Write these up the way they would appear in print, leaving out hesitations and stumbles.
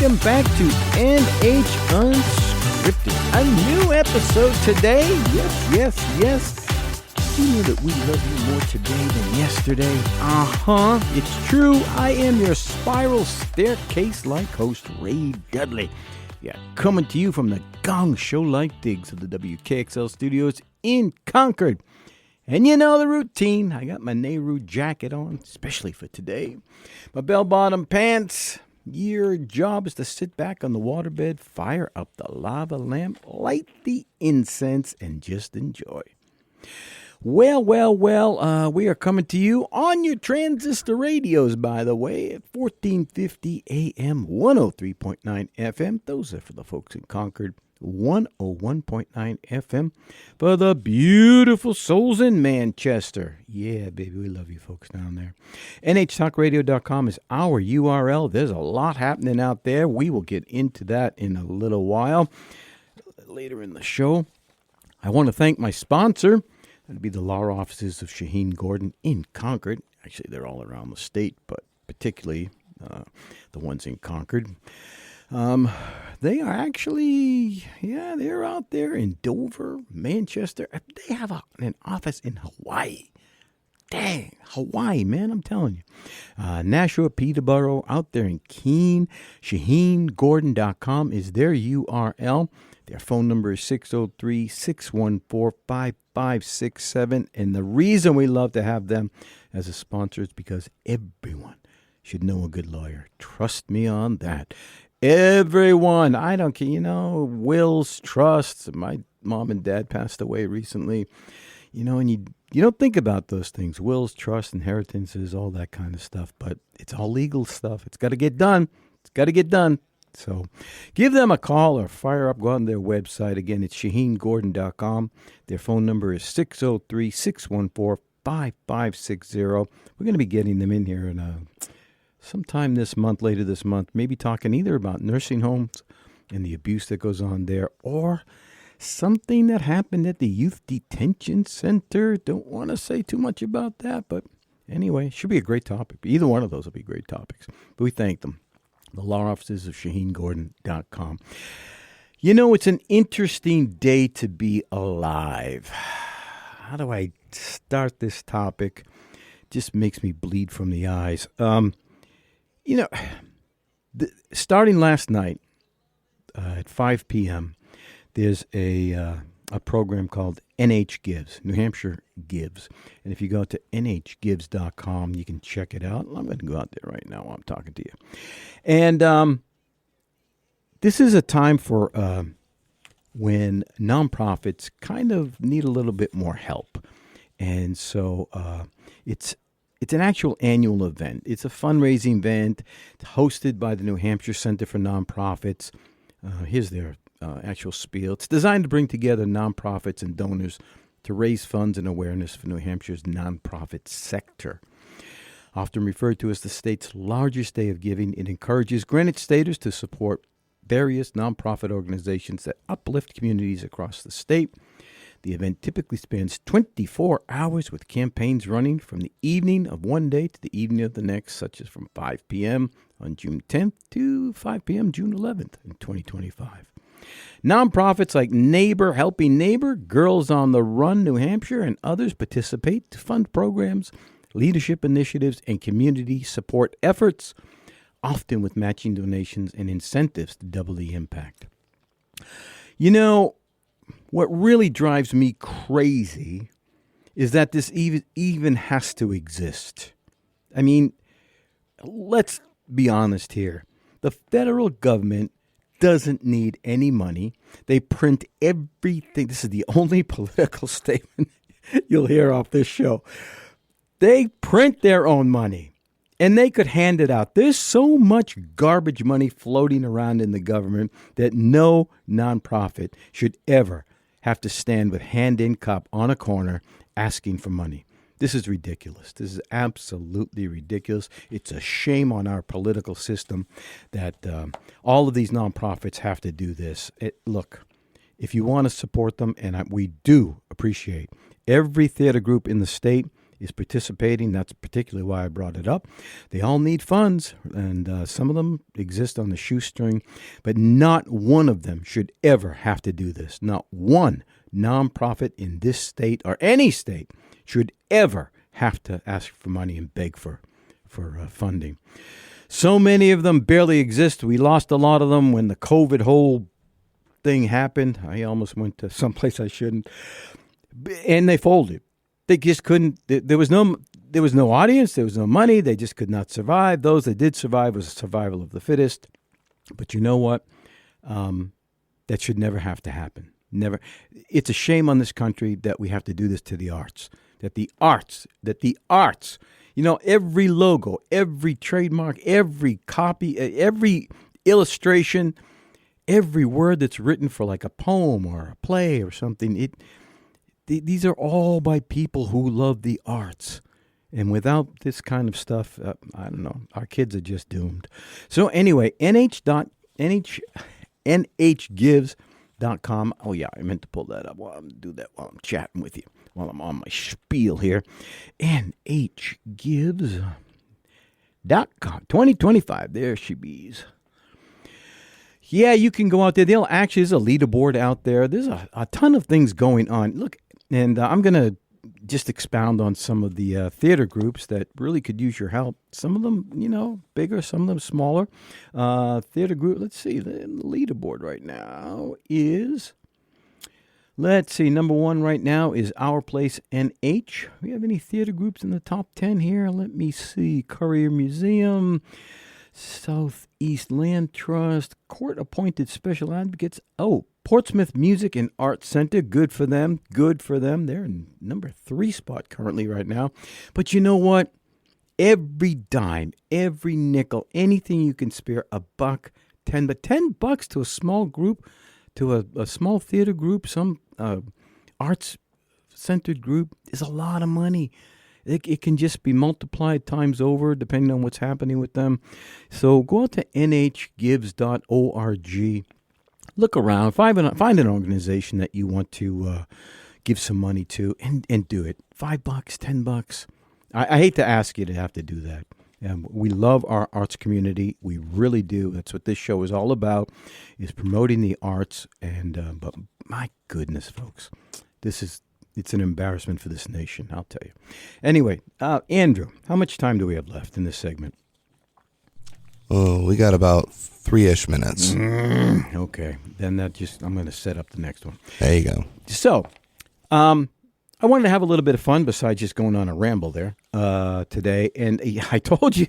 welcome back to NH Unscripted. A new episode today. Yes. You know that we love you more today than yesterday. It's true. I am your spiral staircase-like host, Ray Dudley. Yeah, coming to you from the Gong Show-like digs of the WKXL studios in Concord. And you know the routine. I got my Nehru jacket on, especially for today. My bell-bottom pants. Your job is to sit back on the waterbed, fire up the lava lamp, light the incense, and just enjoy. Well, we are coming to you on your transistor radios, by the way, at 1450 AM, 103.9 FM. Those are for the folks in Concord. 101.9 FM for the beautiful souls in Manchester. Yeah, baby, we love you folks down there. NHTalkRadio.com is our URL. There's a lot happening out there. We will get into that in a little while later in the show. I want to thank my sponsor. That'd be the law offices of Shaheen Gordon in Concord. Actually, they're all around the state, but particularly the ones in Concord. They are actually, they're out there in Dover, Manchester. They have an office in Hawaii. Dang, Hawaii, man, I'm telling you. Nashua, Peterborough, out there in Keene. ShaheenGordon.com is their URL. Their phone number is 603-614-5567. And the reason we love to have them as a sponsor is because everyone should know a good lawyer. Trust me on that. Everyone, I don't care, wills, trusts. My mom and dad passed away recently, and you don't think about those things, wills, trusts, inheritances, all that kind of stuff, but it's all legal stuff. It's got to get done. So give them a call or fire up, go on their website. Again, it's ShaheenGordon.com. Their phone number is 603-614-5560. We're going to be getting them in here in sometime this month, later this month, maybe talking either about nursing homes and the abuse that goes on there or something that happened at the youth detention center. Don't want to say too much about that, but anyway, should be a great topic. Either one of those will be great topics. But we thank them. The law offices of ShaheenGordon.com. It's an interesting day to be alive. How do I start this topic? Just makes me bleed from the eyes. Starting last night at 5 p.m., there's a program called NH Gives, New Hampshire Gives. And if you go to nhgives.com, you can check it out. I'm going to go out there right now while I'm talking to you. And this is a time for when nonprofits kind of need a little bit more help. And so it's an actual annual event. It's a fundraising event. It's hosted by the New Hampshire Center for Nonprofits. Here's their actual spiel. It's designed to bring together nonprofits and donors to raise funds and awareness for New Hampshire's nonprofit sector. Often referred to as the state's largest day of giving, it encourages Greenwich Staters to support various nonprofit organizations that uplift communities across the state. The event typically spans 24 hours with campaigns running from the evening of one day to the evening of the next, such as from 5 p.m. on June 10th to 5 p.m. June 11th in 2025. Nonprofits like Neighbor Helping Neighbor, Girls on the Run New Hampshire, and others participate to fund programs, leadership initiatives, and community support efforts, often with matching donations and incentives to double the impact. What really drives me crazy is that this even has to exist. I mean, let's be honest here. The federal government doesn't need any money. They print everything. This is the only political statement you'll hear off this show. They print their own money, and they could hand it out. There's so much garbage money floating around in the government that no nonprofit should ever have to stand with hand in cup on a corner asking for money. This is ridiculous. This is absolutely ridiculous. It's a shame on our political system that all of these nonprofits have to do this. Look, if you want to support them, and we do appreciate every theater group in the state is participating. That's particularly why I brought it up. They all need funds, and some of them exist on the shoestring, but not one of them should ever have to do this. Not one nonprofit in this state or any state should ever have to ask for money and beg for funding. So many of them barely exist. We lost a lot of them when the COVID whole thing happened. I almost went to someplace I shouldn't, and they folded. They just couldn't. There was no audience. There was no money. They just could not survive. Those that did survive was survival of the fittest. But you know what? That should never have to happen. Never. It's a shame on this country that we have to do this to the arts. That the arts. You know, every logo, every trademark, every copy, every illustration, every word that's written for like a poem or a play or something, these are all by people who love the arts. And without this kind of stuff, I don't know, our kids are just doomed. So anyway, nhgives.com. Oh, yeah, I meant to pull that up. Do that while I'm chatting with you, while I'm on my spiel here. nhgives.com. 2025. There she bees. Yeah, you can go out there. There's a leaderboard out there. There's a ton of things going on. Look, and I'm going to just expound on some of the theater groups that really could use your help. Some of them, bigger, some of them smaller. Theater group, let's see, the leaderboard right now is, number one right now is Our Place NH. We have any theater groups in the top 10 here? Let me see. Courier Museum, Southeast Land Trust, court-appointed special advocates. Oh, Portsmouth Music and Arts Center. Good for them. They're in number 3 spot currently right now. But you know what? Every dime, every nickel, anything you can spare, $1, $10, but $10 to a small group, to a small theater group, some arts-centered group is a lot of money. It can just be multiplied times over depending on what's happening with them. So go out to nhgives.org. Look around, find an organization that you want to give some money to, and do it. $5, $10. I hate to ask you to have to do that. We love our arts community. We really do. That's what this show is all about, is promoting the arts. And but my goodness, folks, it's an embarrassment for this nation, I'll tell you. Anyway, Andrew, how much time do we have left in this segment? Oh, we got about 3-ish minutes. Okay. Then I'm going to set up the next one. There you go. So, I wanted to have a little bit of fun besides just going on a ramble there today. And I told you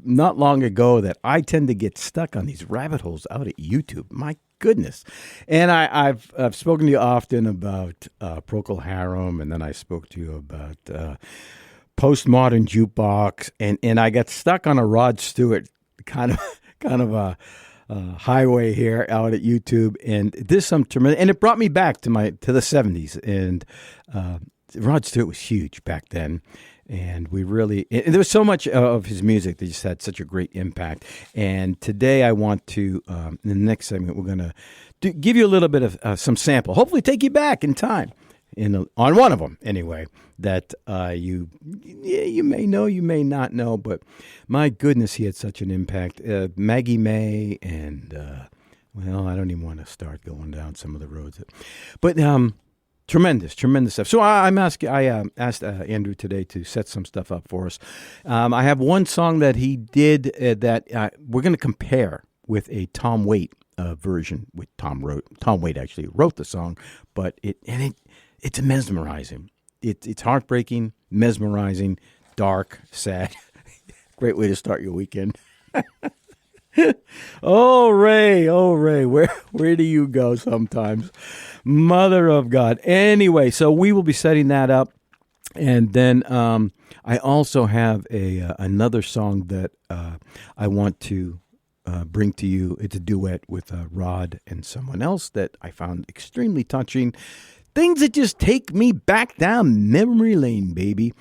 not long ago that I tend to get stuck on these rabbit holes out at YouTube. My goodness. And I've spoken to you often about Procol Harum, and then I spoke to you about postmodern jukebox, and I got stuck on a Rod Stewart kind of a highway here out at YouTube, and there's some tremendous, and it brought me back to the 70s, and Rod Stewart was huge back then, and there was so much of his music that just had such a great impact. And today I want to, in the next segment, we're going to give you a little bit of some sample, hopefully take you back in time. On one of them, anyway, that you may know, you may not know, but my goodness, he had such an impact. Maggie May, and I don't even want to start going down some of the roads, but tremendous stuff. So I asked Andrew today to set some stuff up for us. I have one song that he did that we're going to compare with a Tom Waite version, which Tom Waite actually wrote the song, but it's mesmerizing. It's heartbreaking, mesmerizing, dark, sad. Great way to start your weekend. Oh, Ray, where do you go sometimes? Mother of God. Anyway, so we will be setting that up. And then I also have another song that I want to bring to you. It's a duet with Rod and someone else that I found extremely touching. Things that just take me back down memory lane, baby.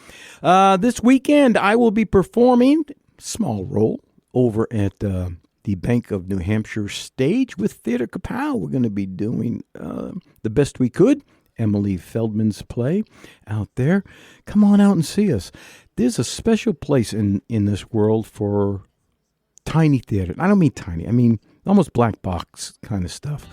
This weekend, I will be performing, small role, over at the Bank of New Hampshire stage with Theater Kapow. We're going to be doing the best we could Emily Feldman's play out there, come on out and see us. There's a special place in this world for tiny theater. I don't mean tiny. I mean almost black box kind of stuff.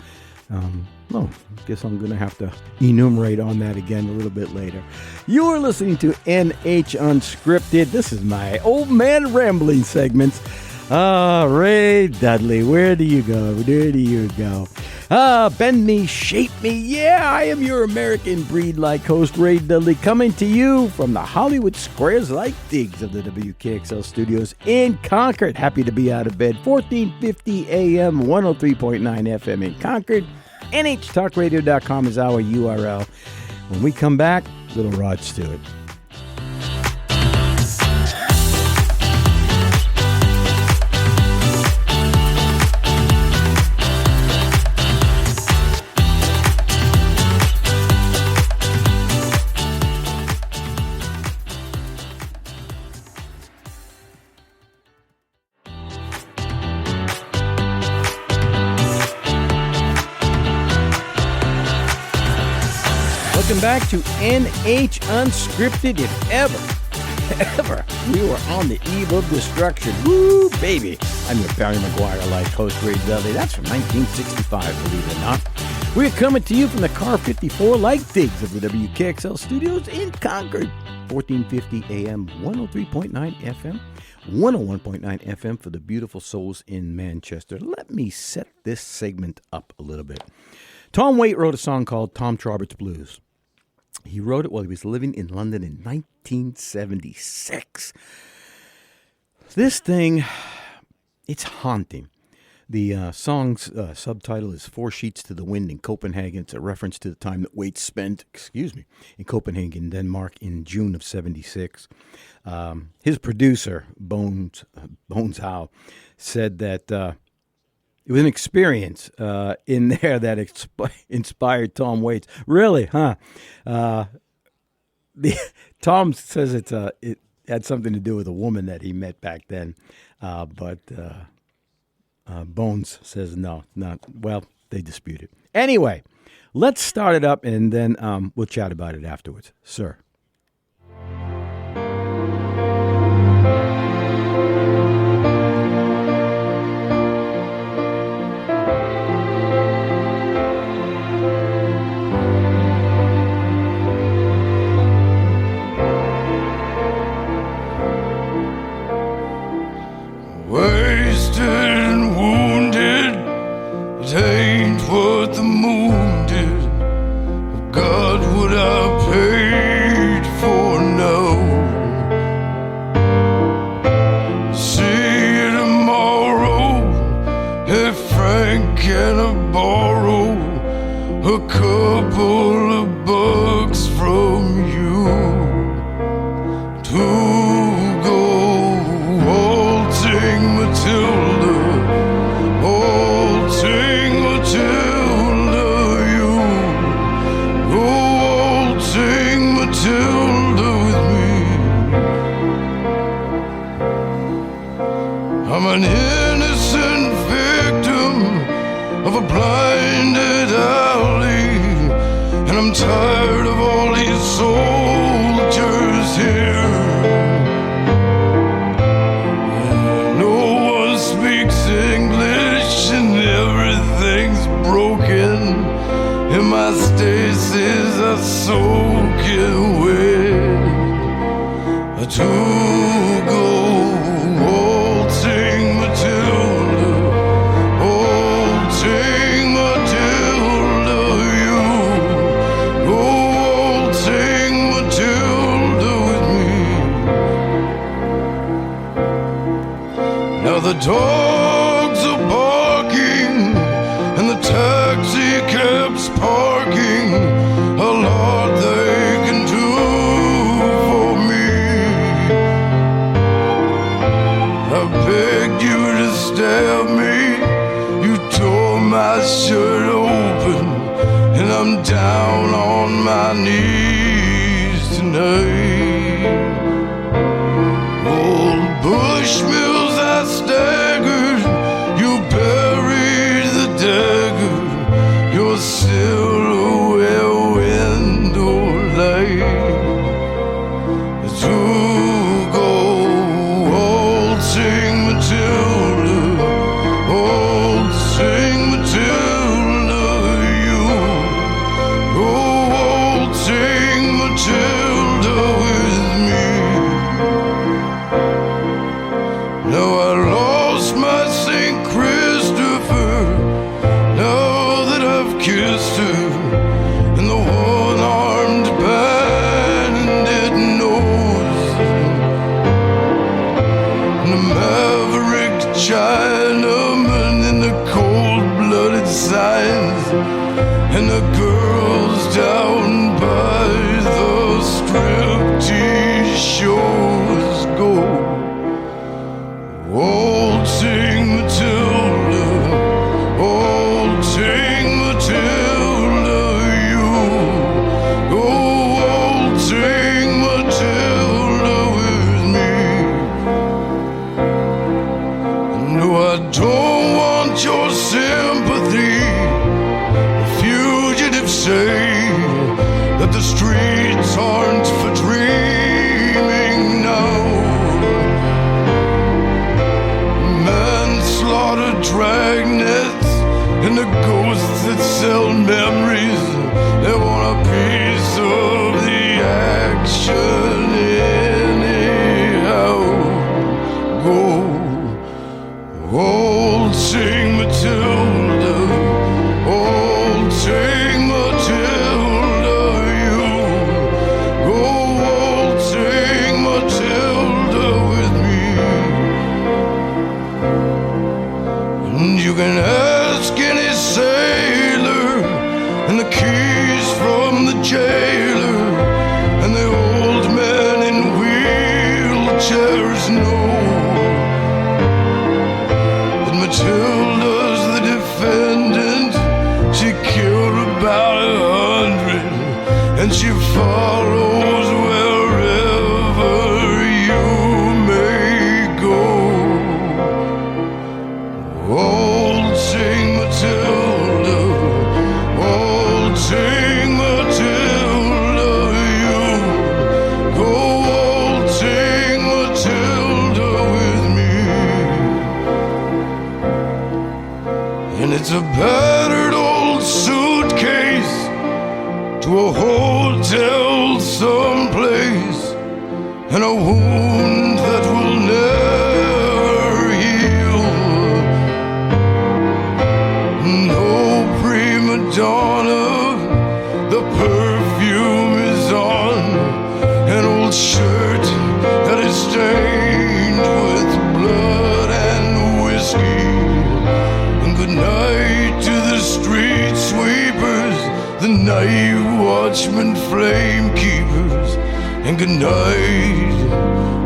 I guess I'm going to have to enumerate on that again a little bit later. You are listening to NH Unscripted. This is my old man rambling segments. Ray Dudley, where do you go? Where do you go? Bend me, shape me. Yeah, I am your American breed-like host, Ray Dudley, coming to you from the Hollywood Squares-like digs of the WKXL studios in Concord. Happy to be out of bed. 1450 AM, 103.9 FM in Concord. NHTalkRadio.com is our URL. When we come back, little Rod Stewart. Welcome back to NH Unscripted. If ever we were on the eve of destruction. Woo, baby. I'm your Barry Maguire-like host, Ray Dudley. That's from 1965, believe it or not. We're coming to you from the Car 54-like digs of the WKXL studios in Concord. 1450 AM, 103.9 FM, 101.9 FM for the beautiful souls in Manchester. Let me set this segment up a little bit. Tom Waite wrote a song called Tom Traubert's Blues. He wrote it while he was living in London in 1976. This thing, it's haunting. The song's subtitle is Four Sheets to the Wind in Copenhagen. It's a reference to the time that Waite spent, in Copenhagen, Denmark in June of 76. His producer, Bones Howe, said that it was an experience in there that inspired Tom Waits. Really, huh? Tom says it had something to do with a woman that he met back then, but Bones says no, not well. They dispute it. Anyway, let's start it up, and then we'll chat about it afterwards, sir. Wasted and wounded, it ain't what the moon did. God, would I paid for now? See you tomorrow, if Frank can I borrow a couple of bucks from you to go waltzing Matilda, you go waltzing Matilda with me. I'm an innocent victim of a blinded alley, and I'm tired of all these soldiers here. Speaks English and everything's broken, and my stasis are soaking wet. To go waltzing Matilda, waltzing Matilda, you go waltzing Matilda with me. Now the dogs are barking and the taxi cab's parking. A lot they can do for me. I begged you to stab me. You tore my shirt open, and I'm down on my knees tonight. Old Bushmills, I staggered, you buried the dagger, your silhouette when Matilda with me. Now I lost my St. Christopher, now that I've kissed her, and the one-armed bandit knows, and the maverick Chinaman in the cold-blooded signs, and the girls down by the striptease shows go waltzing Matilda, waltzing Matilda, you go waltzing Matilda with me. No, I don't want your sympathy. Fugitives say that the streets aren't for dreaming now. Manslaughter, dragnets, and the ghosts that sell memories, they want a piece of the action anyhow. Go waltzing Matilda, waltzing Matilda, you go waltzing Matilda with me. And you can ask any sailor, and the keys from the jailer, and the old men in wheelchairs know that Matilda's the defendant. She killed about 100, and she follows wherever you may go. Waltzing Matilda, waltzing Matilda, you go waltzing Matilda with me. And it's a battered old suitcase to a hotel someplace, and a wound that will never heal. No prima donna, the perfume is on an old shirt that is stained with blood and whiskey. And good night to the street sweepers, the night watchmen, flame keepers, and good night,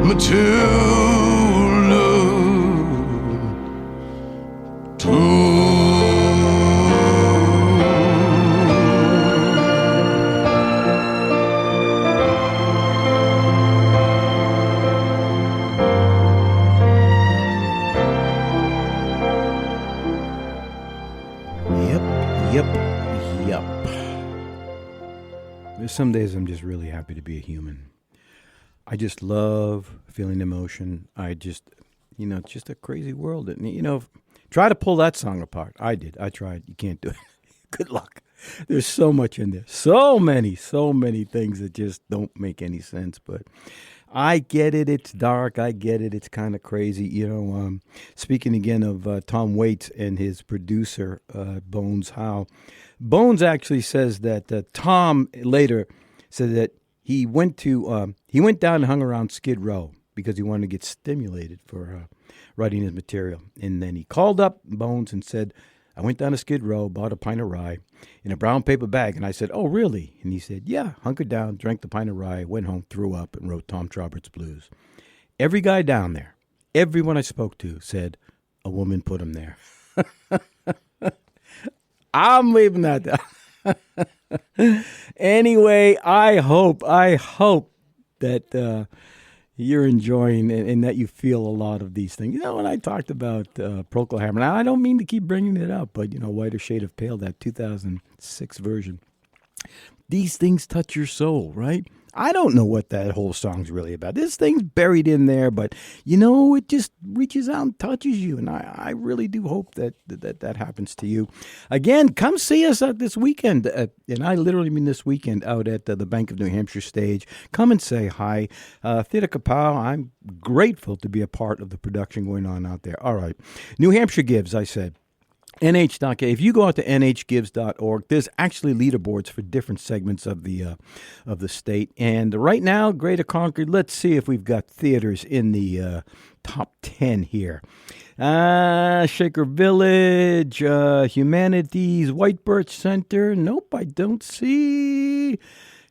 Matilda, too. Yep. There's some days I'm just really happy to be a human. I just love feeling emotion. It's just a crazy world. And, try to pull that song apart. I did. I tried. You can't do it. Good luck. There's so much in there. So many things that just don't make any sense. But I get it. It's dark. I get it. It's kind of crazy. Speaking again of Tom Waits and his producer, Bones Howe. Bones actually says that Tom later said that he went down and hung around Skid Row because he wanted to get stimulated for writing his material. And then he called up Bones and said, I went down to Skid Row, bought a pint of rye in a brown paper bag. And I said, oh, really? And he said, yeah, hunkered down, drank the pint of rye, went home, threw up, and wrote Tom Traubert's Blues. Every guy down there, everyone I spoke to said a woman put him there. I'm leaving that down. Anyway, I hope that you're enjoying and that you feel a lot of these things. When I talked about Procol Harum, now I don't mean to keep bringing it up, but, Whiter Shade of Pale, that 2006 version. These things touch your soul, right? I don't know what that whole song's really about. This thing's buried in there, but, it just reaches out and touches you, and I really do hope that happens to you. Again, come see us this weekend, and I literally mean this weekend, out at the Bank of New Hampshire stage. Come and say hi. Theatre Kapow, I'm grateful to be a part of the production going on out there. All right. New Hampshire Gives, I said. NH.K. If you go out to nhgives.org, there's actually leaderboards for different segments of the state. And right now, Greater Concord, let's see if we've got theaters in the top 10 here. Shaker Village, Humanities, White Birch Center. Nope, I don't see.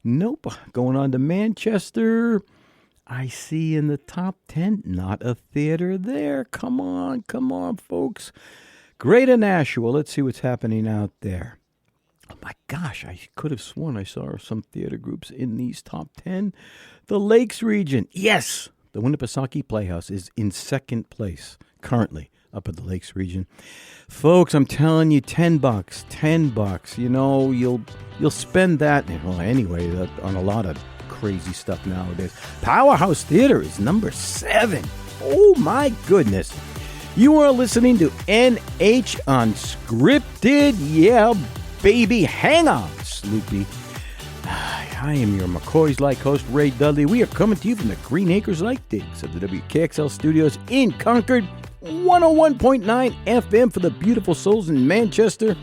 Nope. Going on to Manchester. I see in the top 10, not a theater there. Come on, folks. Greater Nashua, let's see what's happening out there. Oh my gosh, I could have sworn I saw some theater groups in these top 10. The Lakes region, yes, the Winnipesaukee Playhouse is in second place currently up at the Lakes region. Folks, I'm telling you, $10. You'll spend that, well, anyway, on a lot of crazy stuff nowadays. Powerhouse Theater is number 7. Oh my goodness. You are listening to NH Unscripted. Yeah, baby. Hang on, Sloopy. I am your McCoy's Like host, Ray Dudley. We are coming to you from the Green Acres Like Digs of the WKXL studios in Concord. 101.9 FM for the beautiful souls in Manchester.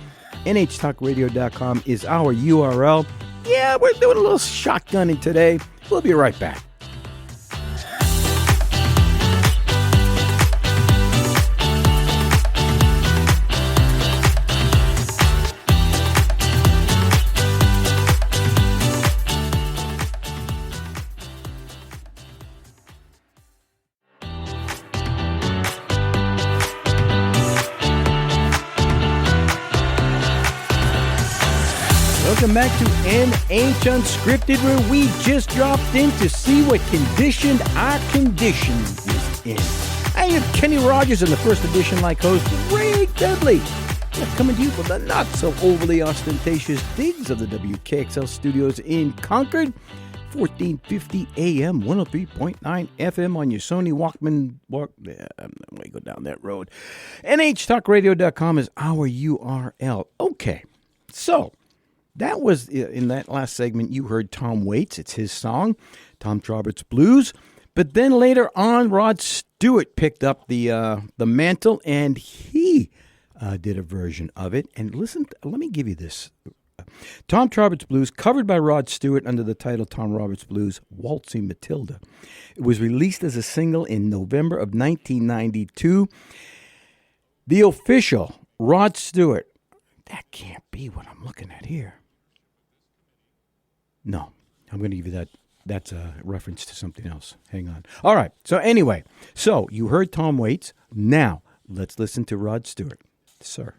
NHTalkRadio.com is our URL. Yeah, we're doing a little shotgunning today. We'll be right back. Welcome back to NH Unscripted, where we just dropped in to see what condition our condition is in. I am Kenny Rogers in the first edition like host, Ray Dudley. We're coming to you from the not so overly ostentatious digs of the WKXL studios in Concord. 1450 AM, 103.9 FM on your Sony Walkman. Let me go down that road. NHTalkRadio.com is our URL. Okay, so that was, in that last segment, you heard Tom Waits. It's his song, Tom Roberts Blues. But then later on, Rod Stewart picked up the mantle, and he did a version of it. And listen, let me give you this. Tom Roberts Blues, covered by Rod Stewart under the title Tom Roberts Blues, Waltzing Matilda. It was released as a single in November of 1992. The official Rod Stewart, that can't be what I'm looking at here. No, I'm going to give you that. That's a reference to something else. Hang on. All right. So anyway, so you heard Tom Waits. Now let's listen to Rod Stewart. Sir.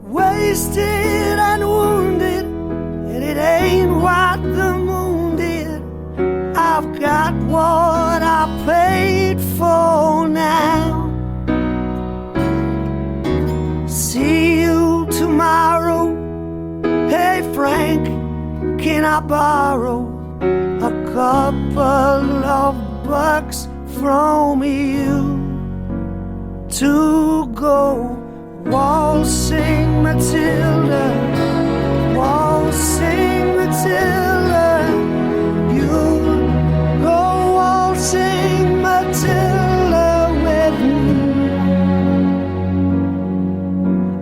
Wasted and wounded, and it ain't what the moon did. I've got what I paid for now. See you tomorrow. Hey Frank, can I borrow a couple of bucks from you to go waltzing Matilda, waltzing Matilda, you go waltzing Matilda with me.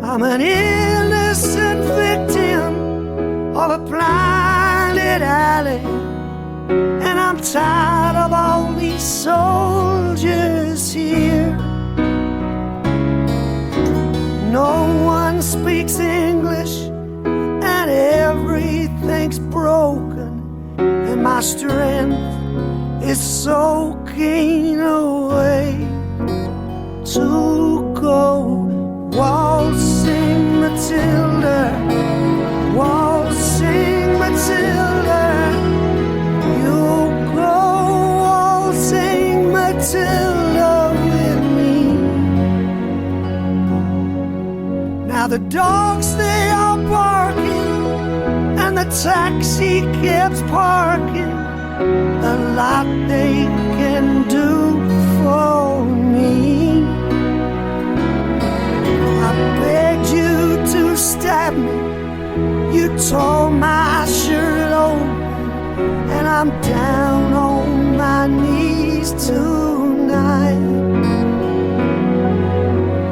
I'm an innocent victim of a blinded alley, and I'm tired of all these soldiers here. No one speaks English, and everything's broken, and my strength is soaking away to go waltzing Now the dogs, they are barking, and the taxi keeps parking. A lot they can do for me. I begged you to stab me. You tore my shirt open, and I'm down on my knees tonight.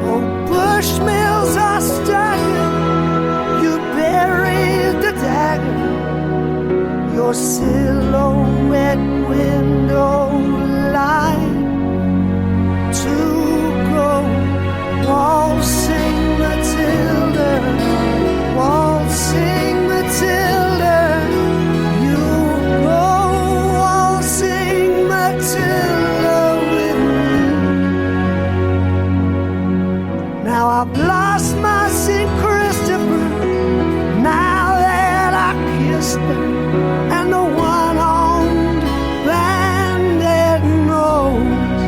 Oh, Bushmills are staggered. You buried the dagger. Your silhouette window light to go waltzing Matilda, waltzing Matilda. You go waltzing Matilda with me. Now I've lost my St. Christopher, now that I kissed her, and the one-armed bandit knows,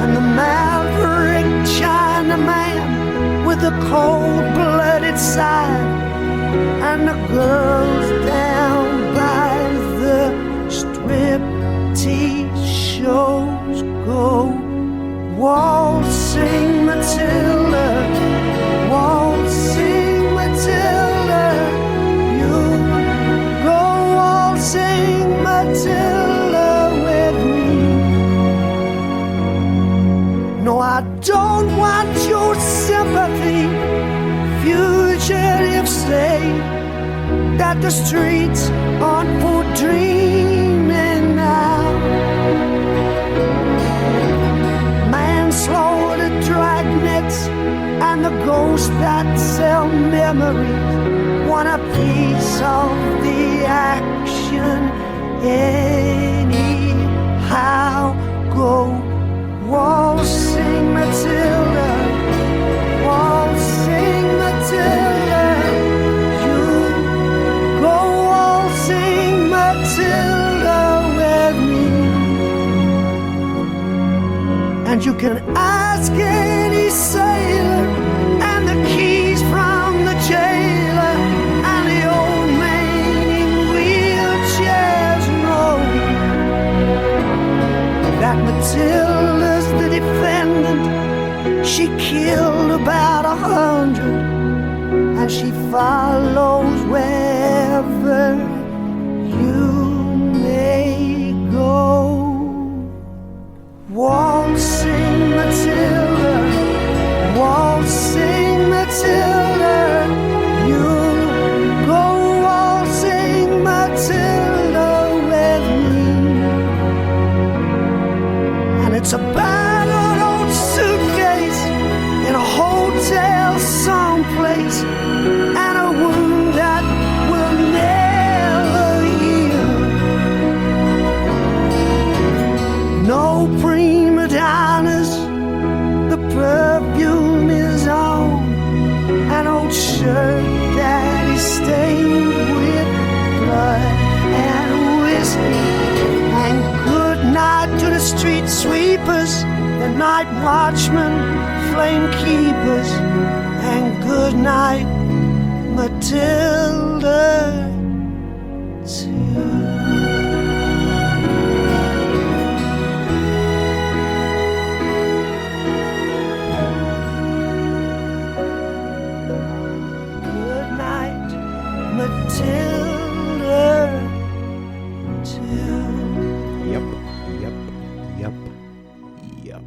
and the maverick Chinaman with the cold-blooded side, and the girls down by the striptease shows go waltzing Matilda, waltzing Matilda. You go waltzing Matilda with me. No, I don't want your sympathy. Fugitives say that the streets aren't for dreaming now. Manslaughter, dragnets, and the ghosts that sell memories want a piece of the action anyhow. Go waltzing Matilda, waltzing Matilda. You go waltzing Matilda with me. And you can ask any sailor, and the keys from the jailer, and the old man in wheelchairs know that Matilda's the defendant. She killed about 100, and she follows wherever you may go. Waltzing Matilda, waltzing Matilda. You go waltzing Matilda with me. And it's a battered old suitcase in a hotel someplace, and a wound that will never heal. No prima donnas, the perfume is on, an old shirt that is stained with blood and whiskey. And good night to the street sweepers, the night watchmen, flame keepers, and good night, Matilda, too. Good night, Matilda, too. Yep.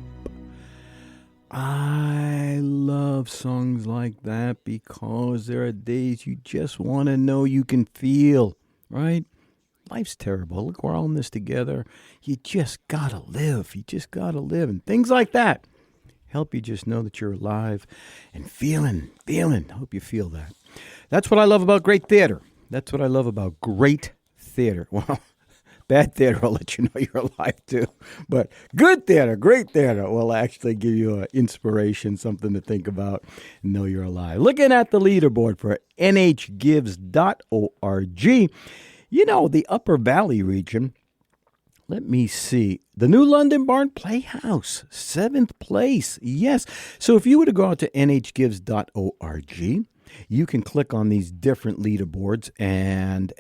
I love songs like that because there are days you just want to know you can feel, right? Life's terrible. Look, we're all in this together. You just gotta live. And things like that help you just know that you're alive and feeling. I hope you feel that. That's what I love about great theater. That's what I love about great theater. Well, bad theater will let you know you're alive too. But good theater, great theater will actually give you inspiration, something to think about, and know you're alive. Looking at the leaderboard for nhgives.org, you know, the Upper Valley region let me see. The New London Barn Playhouse, 7th place. Yes. So if you were to go out to nhgives.org, you can click on these different leaderboards, and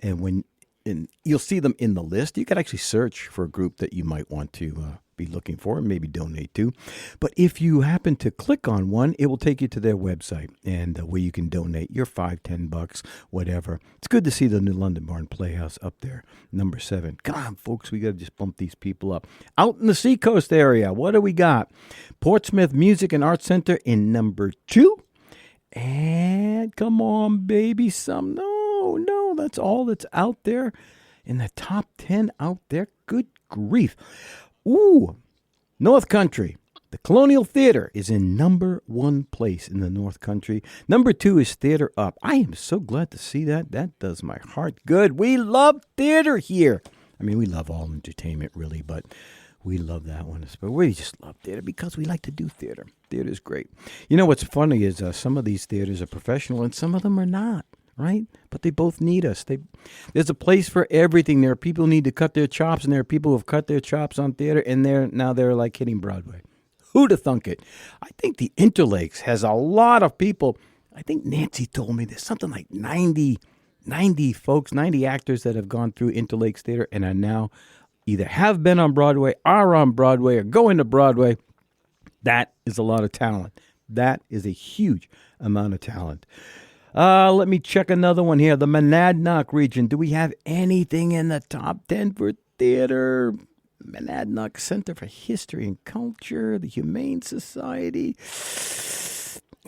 you'll see them in the list. You can actually search for a group that you might want to be looking for and maybe donate to. But if you happen to click on one, it will take you to their website and where you can donate your $5-10, whatever. It's good to see the New London Barn Playhouse up there, number 7. Come on, folks, we got to just bump these people up. Out in the Seacoast area, what do we got? Portsmouth Music and Arts Center in number 2. And come on, baby, no, that's all that's out there in the top 10 out there. Good grief. Ooh, North Country. The Colonial Theater is in number 1 place in the North Country. Number 2 is Theater Up. I am so glad to see that. That does my heart good. We love theater here. I mean, we love all entertainment, really, but we love that one. But we just love theater because we like to do theater. Theater is great. You know what's funny is some of these theaters are professional and some of them are not. Right? But they both need us. There's a place for everything. There are people who need to cut their chops, and there are people who have cut their chops on theater, and they're like hitting Broadway. Who'd have thunk it? I think the Interlakes has a lot of people. I think Nancy told me there's something like 90 folks, 90 actors that have gone through Interlakes Theater and are now either have been on Broadway, are on Broadway, or going to Broadway. That is a lot of talent. That is a huge amount of talent. Let me check another one here. The Monadnock region. Do we have anything in the top 10 for theater? Monadnock Center for History and Culture, the Humane Society.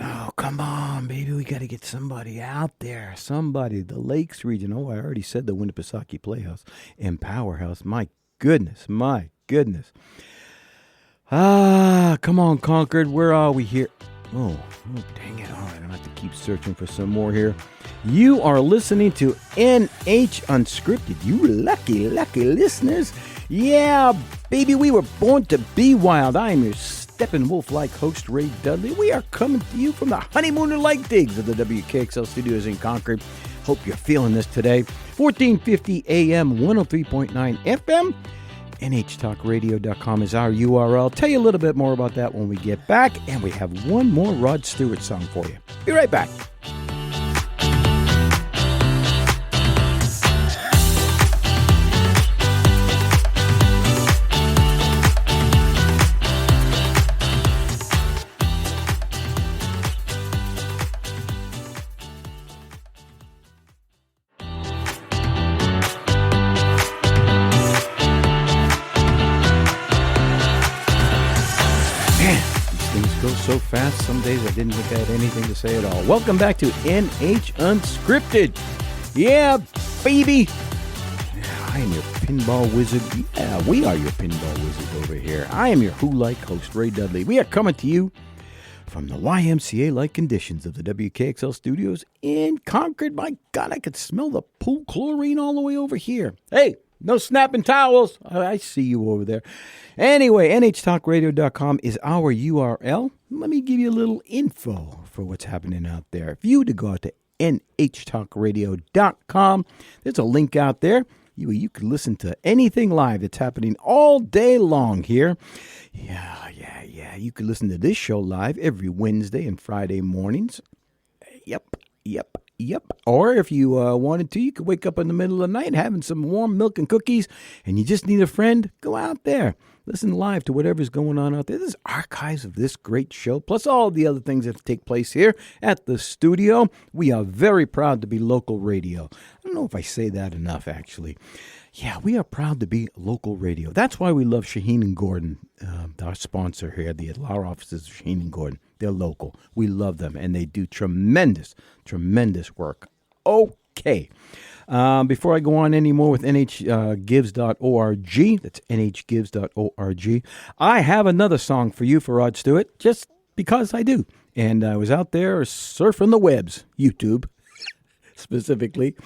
Oh, come on, baby. We got to get somebody out there. Somebody. The Lakes region. Oh, I already said the Winnipesaukee Playhouse and Powerhouse. My goodness. Come on, Concord. Where are we here? Oh, dang it. All right, I'm going to have to keep searching for some more here. You are listening to NH Unscripted. You lucky listeners. Yeah, baby, we were born to be wild. I am your Steppenwolf-like host, Ray Dudley. We are coming to you from the Honeymooner-like digs of the WKXL studios in Concord. Hope you're feeling this today. 1450 AM, 103.9 FM. NHTalkRadio.com is our URL. Tell you a little bit more about that when we get back. And we have one more Rod Stewart song for you. Be right back. So fast, some days I didn't think I had anything to say at all. Welcome back to NH Unscripted. Yeah, baby. I am your pinball wizard. Yeah, we are your pinball wizards over here. I am your Who-like host, Ray Dudley. We are coming to you from the YMCA-like conditions of the WKXL studios in Concord. My God, I could smell the pool chlorine all the way over here. Hey, no snapping towels. I see you over there. Anyway, NHTalkRadio.com is our URL. Let me give you a little info for what's happening out there. If you were to go out to NHTalkRadio.com, there's a link out there. You can listen to anything live that's happening all day long here. Yeah. You can listen to this show live every Wednesday and Friday mornings. Yep. Or if you wanted to, you could wake up in the middle of the night having some warm milk and cookies, and you just need a friend, go out there. Listen live to whatever's going on out there. There's archives of this great show, plus all the other things that take place here at the studio. We are very proud to be local radio. I don't know if I say that enough, actually. Yeah, we are proud to be local radio. That's why we love Shaheen and Gordon, our sponsor here, our offices of Shaheen and Gordon. They're local. We love them, and they do tremendous work. Okay. Before I go on anymore with nhgives.org, that's nhgives.org, I have another song for you for Rod Stewart, just because I do. And I was out there surfing the webs, YouTube specifically,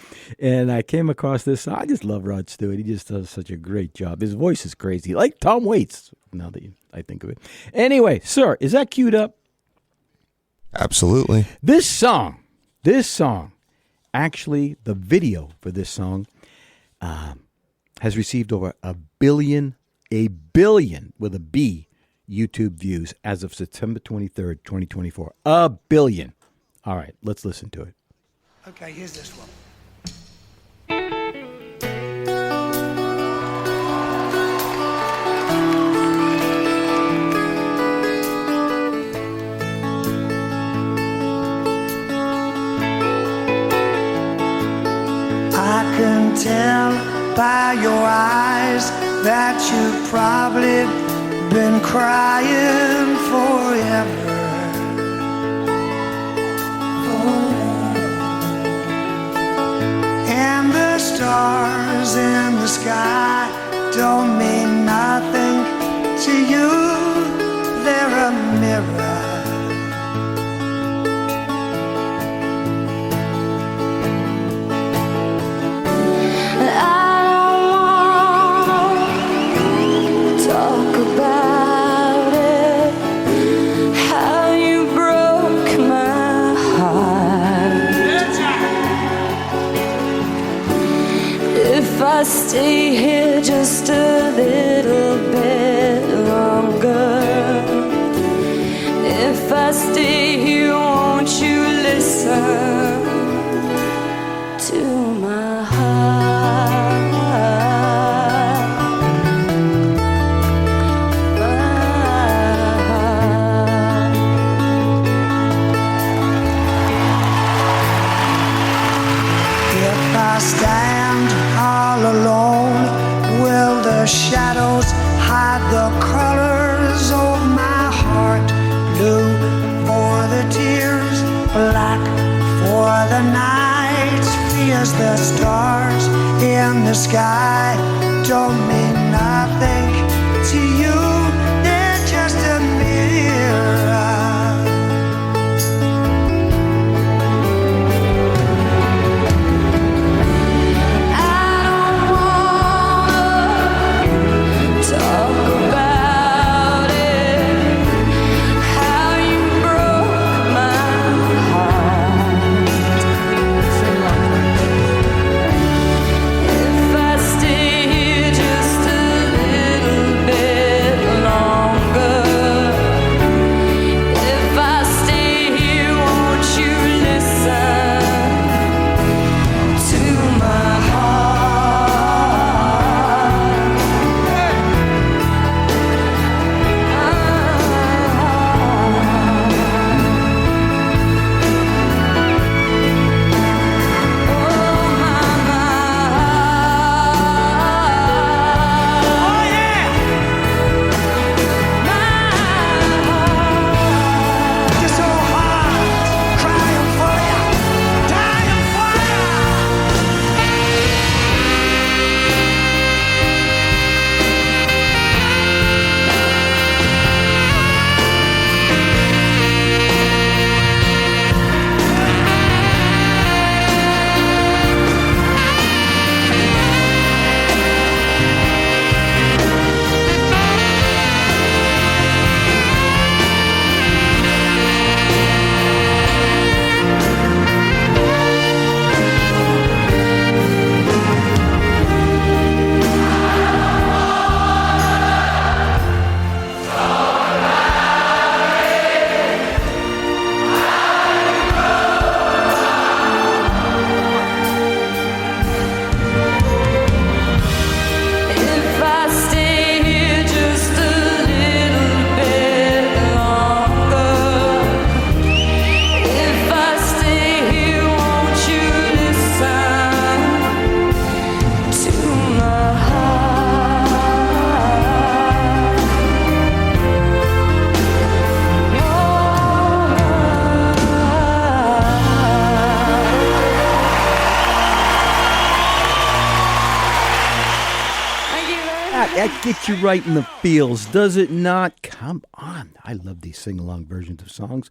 and I came across this. I just love Rod Stewart. He just does such a great job. His voice is crazy, like Tom Waits, now that I think of it. Anyway, sir, is that queued up? Absolutely. This song, actually, the video for this song has received over a billion with a B, YouTube views as of September 23rd, 2024. A billion. All right, let's listen to it. Okay, here's this one. I can tell by your eyes that you've probably been crying forever. And the stars in the sky don't mean nothing to you. They're a mirror. Stay here just a little bit longer. If I stay here, won't you listen to my heart? If I stand all alone, will the shadows hide the colors of my heart? Blue for the tears, black for the night. Fears the stars in the sky don't mean nothing to you. They're just a mirror. That gets you right in the feels, does it not? Come on. I love these sing-along versions of songs.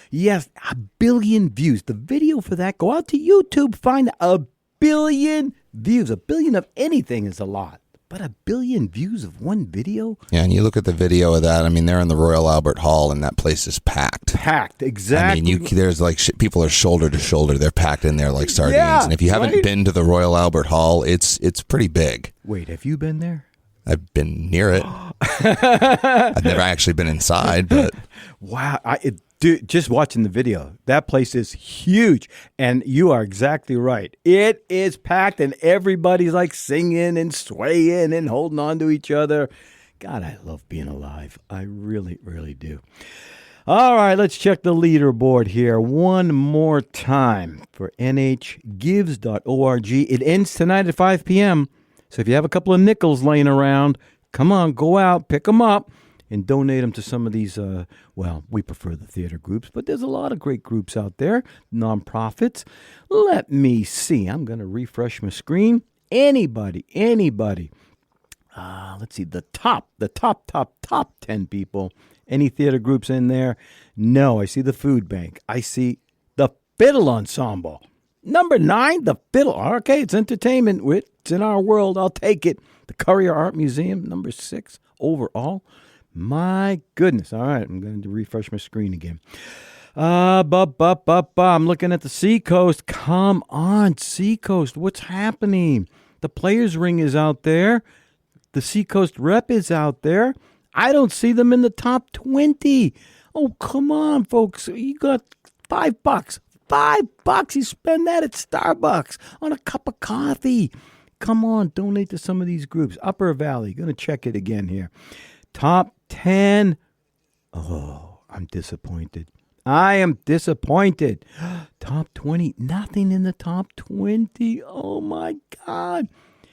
Yes, a billion views. The video for that, go out to YouTube, find a billion views. A billion of anything is a lot. But 1 billion views of one video? Yeah, and you look at the video of that. I mean, they're in the Royal Albert Hall, and that place is packed. Packed, exactly. I mean, there's like people are shoulder to shoulder. They're packed in there like sardines. Yeah, and if you haven't right? been to the Royal Albert Hall, it's pretty big. Wait, have you been there? I've been near it. I've never actually been inside, but Wow. Dude, just watching the video, that place is huge. And you are exactly right. It is packed and everybody's like singing and swaying and holding on to each other. God, I love being alive. I really, really do. All right, let's check the leaderboard here one more time for nhgives.org. It ends tonight at 5 p.m. So if you have a couple of nickels laying around, come on, go out, pick them up, and donate them to some of these, we prefer the theater groups, but there's a lot of great groups out there, nonprofits. Let me see. I'm going to refresh my screen. Anybody. Let's see, the top 10 people. Any theater groups in there? No, I see the Food Bank. I see the Fiddle Ensemble. Number 9, the Fiddle. Okay, it's entertainment. It's in our world. I'll take it. The Courier Art Museum, number 6 overall. My goodness. All right, I'm going to refresh my screen again. I'm looking at the Seacoast. Come on, Seacoast. What's happening? The Players Ring is out there. The Seacoast Rep is out there. I don't see them in the top 20. Oh, come on, folks. You got $5. $5. You spend that at Starbucks on a cup of coffee. Come on, donate to some of these groups. Upper Valley. Going to check it again here. Top 10. Oh, I'm disappointed. I am disappointed. Top 20. Nothing in the top 20. Oh, my God.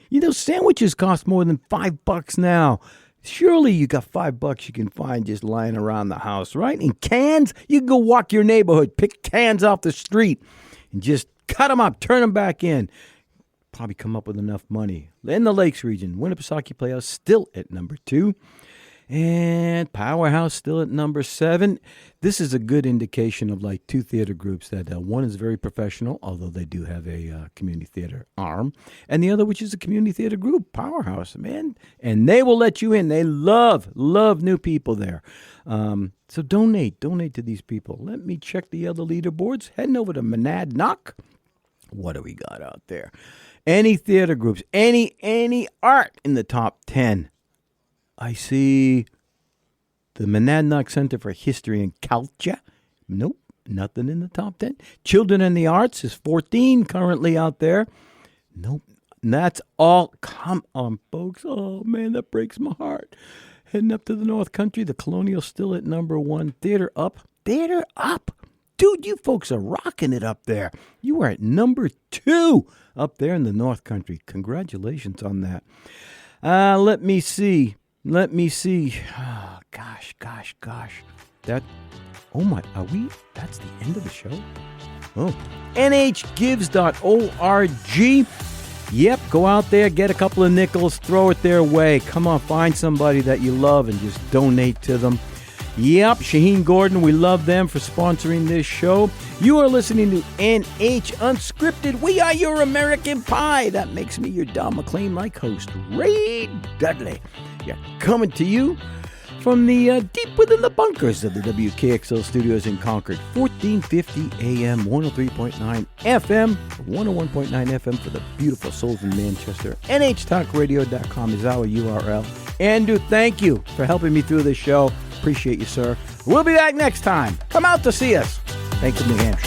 You know, sandwiches cost more than $5 now. Surely you got $5 you can find just lying around the house, right? And cans, you can go walk your neighborhood, pick cans off the street, and just cut them up, turn them back in. Probably come up with enough money. In the Lakes region, Winnipesaukee Playhouse still at number 2. And Powerhouse still at number 7. This is a good indication of like two theater groups that one is very professional, although they do have a community theater arm, and the other, which is a community theater group, Powerhouse, man. And they will let you in. They love new people there. So donate to these people. Let me check the other leaderboards. Heading over to Monadnock. What do we got out there? Any theater groups, any art in the top 10. I see the Monadnock Center for History and Culture. Nope, nothing in the top 10. Children and the Arts is 14 currently out there. Nope, and that's all. Come on, folks. Oh, man, that breaks my heart. Heading up to the North Country, the Colonial still at number 1. Theater Up. Dude, you folks are rocking it up there. You are at number 2 up there in the North Country. Congratulations on that. Let me see. Oh, gosh. That's the end of the show? Oh. nhgives.org. Yep, go out there, get a couple of nickels, throw it their way. Come on, find somebody that you love and just donate to them. Yep, Shaheen Gordon, we love them for sponsoring this show. You are listening to NH Unscripted. We are your American Pie. That makes me your Don McLean-like host, Ray Dudley. Yeah, coming to you from the deep within the bunkers of the WKXL studios in Concord. 1450 AM, 103.9 FM, 101.9 FM for the beautiful souls in Manchester. NHTalkRadio.com is our URL. Andrew, thank you for helping me through this show. Appreciate you, sir. We'll be back next time. Come out to see us. Thanks, New Hampshire.